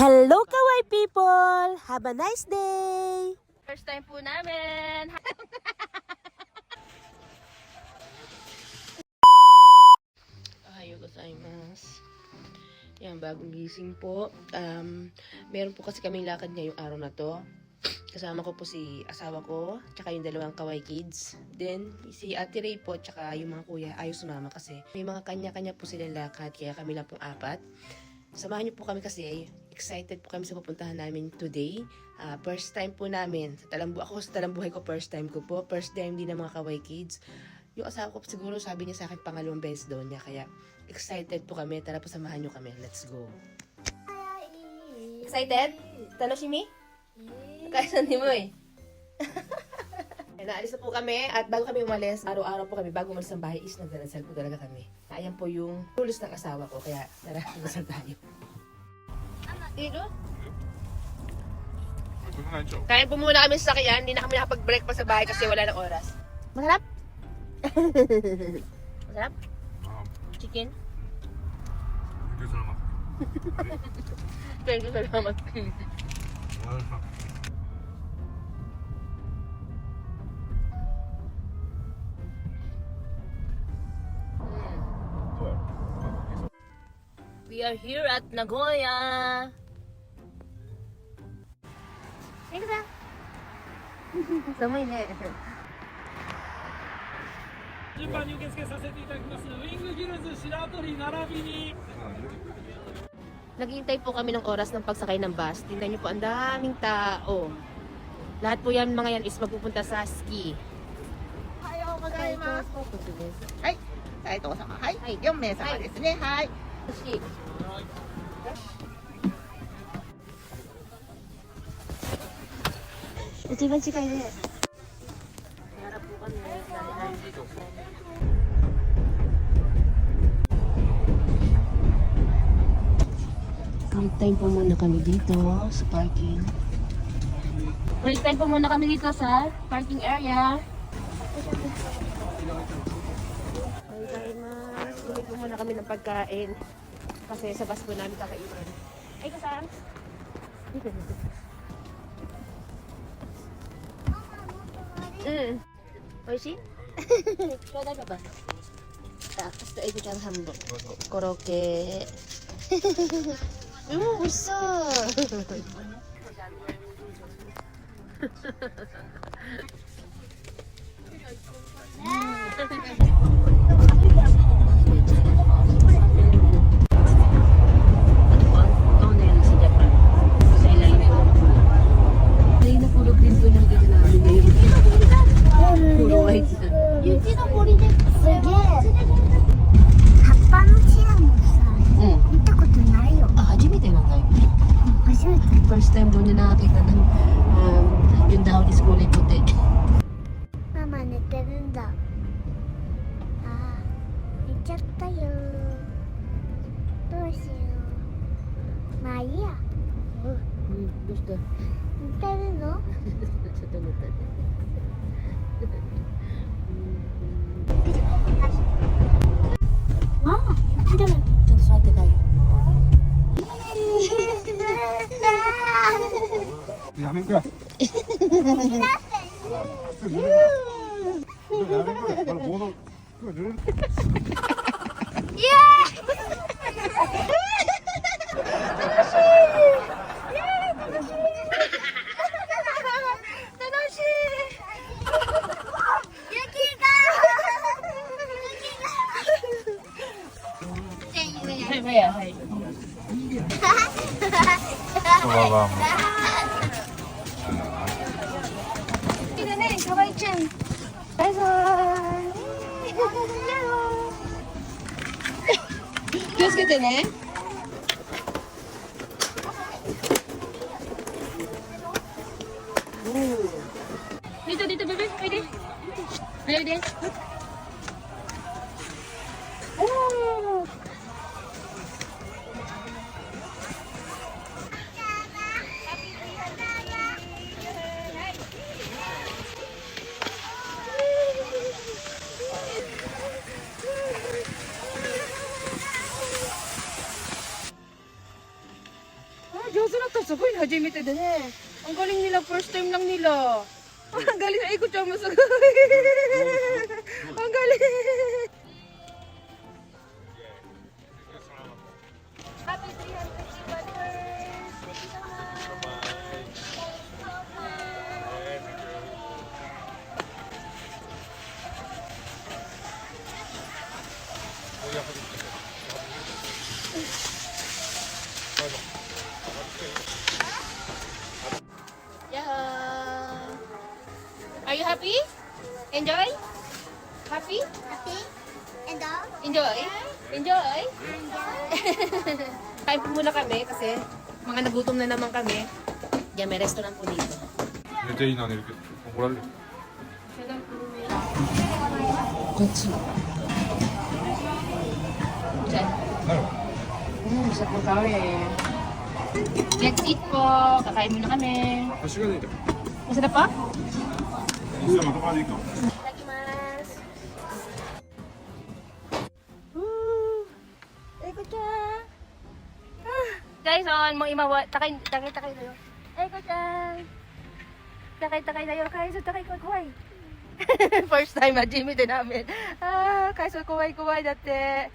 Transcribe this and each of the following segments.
Hello, Kawaii people! Have a nice day! First time po namin. Ahayo gozaimasu. Yan, bagong gising po. Meron po kasi kaming lakad ngayong araw na to. Kasama ko po si asawa ko, tsaka yung dalawang kawaii kids. Then, si Ate Ray po, tsaka yung mga kuya, ayaw sumama kasi may mga kanya-kanya po silang lakad, kaya kami lang pong apat. Samahan niyo po kami kasi excited po kami sa pupuntahan namin today. First time po namin. Ako sa talambuhay ko, first time ko po. First time din ng mga kawaii kids. Yung asawa ko siguro sabi niya sa akin pangalawang beses doon niya. Kaya excited po kami. Tara po samahan niyo kami. Let's go. Excited? Tanoshimi? Kaisan di mo eh. Naalis na po kami at bago kami umalis, araw-araw po kami bago umalis ng bahay is nagdarasal po talaga kami. Ayan po yung rules ng asawa ko, kaya narasal tayo. Ito? Kain po muna kami sa sakyan, hindi na kami nakapag-breakfast sa bahay kasi wala ng oras. Masarap? Masarap? Chicken? Thank you, salamat. We are here at Nagoya. Thank you. Samay na. 順番に受付させていただきます。ウィングヒルズ白鳥並びに Naghihintay po kami ng oras ng pagsakay ng bus. Tingnan niyo po, ang daming tao. Lahat po yan, mga yan is magpupunta sa ski. おはようございます。はい、斉藤様、はい、はい4名様ですね。はい。 Ski. Ito yung chikay na yan. Harap po kami. Break time po muna kami dito sa parking. Break time po muna kami dito sa parking area. Bumili po muna kami ng pagkain. Kasi sa bus po namin kakainin. Ay, kasaan? Oishi? Shoda ka ba? Tapos ito ay kang hambog. Koroke. Uso! First time mo na nakakita ng yung dahon is kulay puti. ママ寝てるんだ。あー、寝ちゃったよ。どうしよう。まあいいや。どうした？寝てるの？ ちょっと寝たね。ママ、寝てる。ちょっと座ってたよ。やめんくらい。やめんくらい。まだボード。濡れる。はい、はい、はい。かわいちゃん。バイバーイ。気をつけてね。Dito, dito, bebe. Pwede. Pwede. Oh! 上手だった。すごい初めてでね。Ang galing nila. First time lang nila. Ang galing. Ay, kutsya mo. Ang galing. Happy 300 followers. Yeah. Are you happy? Enjoy? Happy? Happy? And all? Enjoy? Enjoy? Kain po muna kami kasi mga nagutom na naman kami. Diyan may restaurant po dito. めっちゃいいな、寝るけど。怒られる。こっち。Diyan. なる Sarap po kami. Let's eat po. Kakain muna kami. 端がねえんだよ。 Masarap pa? じゃあ、まとまでいいか。 Itadakimasu. Guys, on mo imawa. Takay tayo. Takay tayo. Kaiso takay ko kuwai. First time Jimmy din namin. Kaiso kuwai dati.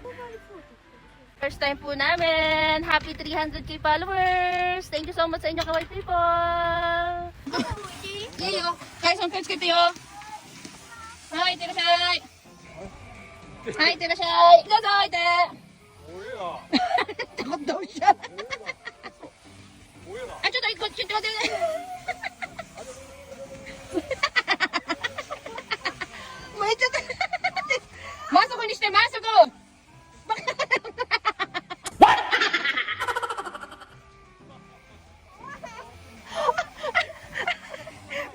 First time po namin. Happy 300k followers. Thank you so much sa inyo kawaii people. Iyo, kaiso on catch yo. Hi, tirashay. Hi, tirashay. Tirashay, te. Takot daw siya. Ah, cito, ikot, cito, May cito. Masok ko, nishte, masok ko.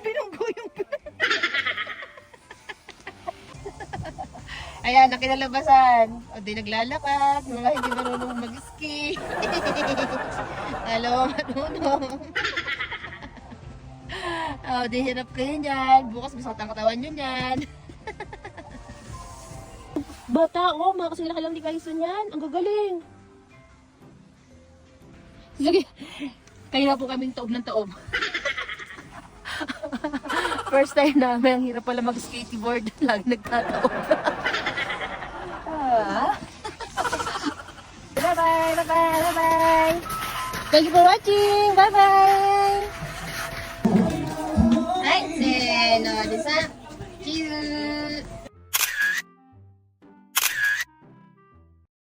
Pinunggo yung Ayan, nakinalabasan. O di naglalakad, mga hindi marunong mag-ski. Alam, marunong. O di hirap kayo niyan. Bukas masakit ang katawan nyo niyan. Bata, oh, makakasila ka lang di Kaison yan. Ang gagaling. Sige, kaya na po kaming taob ng taob. First time namin, ang hirap pala mag-skateboard. Lagi nagtataob. Bye-bye. Thank you for watching. Bye-bye. Hai, せーのでさ、チーズ